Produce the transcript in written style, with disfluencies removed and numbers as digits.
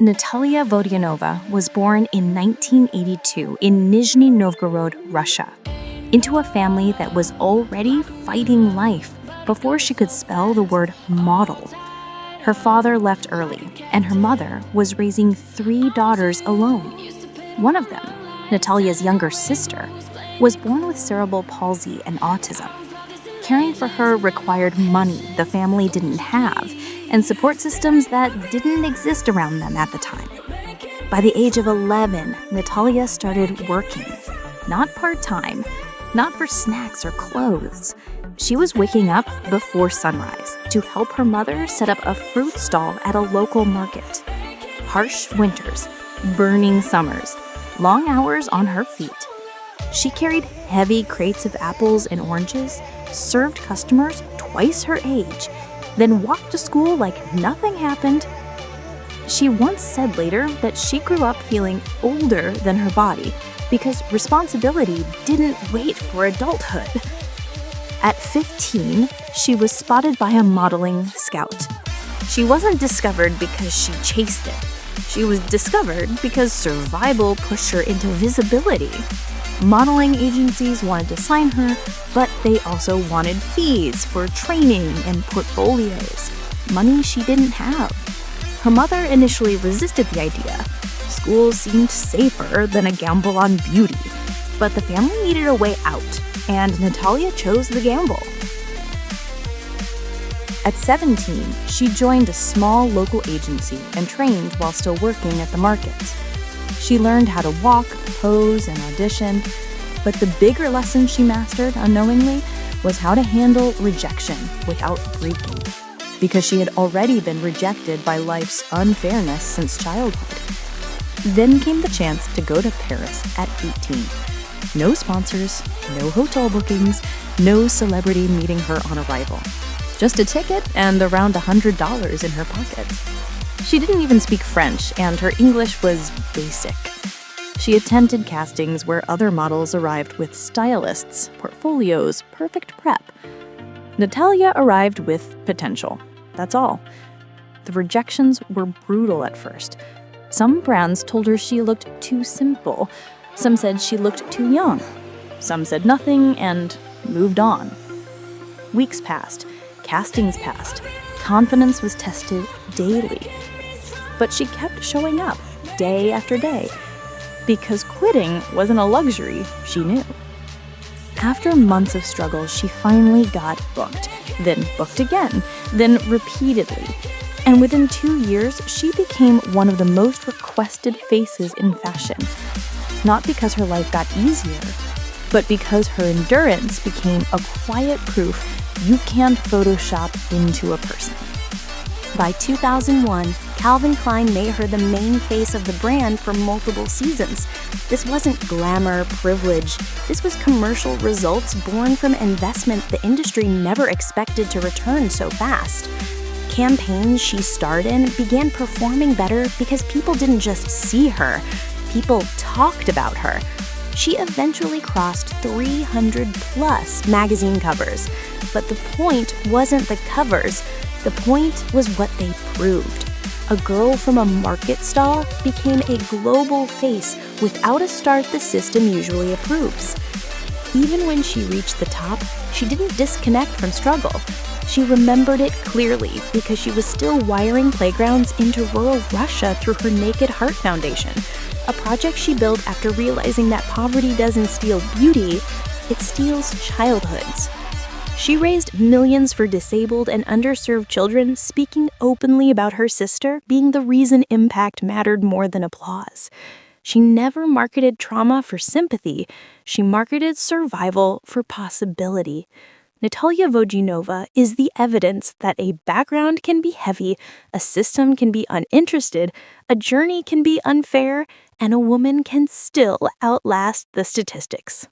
Natalia Vodianova was born in 1982 in Nizhny Novgorod, Russia, into a family that was already fighting life before she could spell the word model. Her father left early, and her mother was raising 3 daughters alone. One of them, Natalia's younger sister, was born with cerebral palsy and autism. Caring for her required money the family didn't have and support systems that didn't exist around them at the time. By the age of 11, Natalia started working. Not part-time, not for snacks or clothes. She was waking up before sunrise to help her mother set up a fruit stall at a local market. Harsh winters, burning summers, long hours on her feet. She carried heavy crates of apples and oranges, served customers twice her age, then walked to school like nothing happened. She once said later that she grew up feeling older than her body because responsibility didn't wait for adulthood. At 15, she was spotted by a modeling scout. She wasn't discovered because she chased it. She was discovered because survival pushed her into visibility. Modeling agencies wanted to sign her, but they also wanted fees for training and portfolios, money she didn't have. Her mother initially resisted the idea. School seemed safer than a gamble on beauty, but the family needed a way out, and Natalia chose the gamble. At 17, she joined a small local agency and trained while still working at the market. She learned how to walk, pose, and audition, but the bigger lesson she mastered unknowingly was how to handle rejection without breaking, because she had already been rejected by life's unfairness since childhood. Then came the chance to go to Paris at 18. No sponsors, no hotel bookings, no celebrity meeting her on arrival. Just a ticket and around $100 in her pocket. She didn't even speak French, and her English was basic. She attended castings where other models arrived with stylists, portfolios, perfect prep. Natalia arrived with potential. That's all. The rejections were brutal at first. Some brands told her she looked too simple. Some said she looked too young. Some said nothing and moved on. Weeks passed. Castings passed. Confidence was tested daily. But she kept showing up day after day because quitting wasn't a luxury she knew. After months of struggle, she finally got booked, then booked again, then repeatedly. And within 2 years, she became one of the most requested faces in fashion. Not because her life got easier, but because her endurance became a quiet proof you can't Photoshop into a person. By 2001, Calvin Klein made her the main face of the brand for multiple seasons. This wasn't glamour, privilege. This was commercial results born from investment the industry never expected to return so fast. Campaigns she starred in began performing better because people didn't just see her, people talked about her. She eventually crossed 300+ magazine covers. But the point wasn't the covers. The point was what they proved. A girl from a market stall became a global face without a start the system usually approves. Even when she reached the top, she didn't disconnect from struggle. She remembered it clearly because she was still wiring playgrounds into rural Russia through her Naked Heart Foundation, a project she built after realizing that poverty doesn't steal beauty, it steals childhoods. She raised millions for disabled and underserved children, speaking openly about her sister being the reason impact mattered more than applause. She never marketed trauma for sympathy. She marketed survival for possibility. Natalia Vodianova is the evidence that a background can be heavy, a system can be uninterested, a journey can be unfair, and a woman can still outlast the statistics.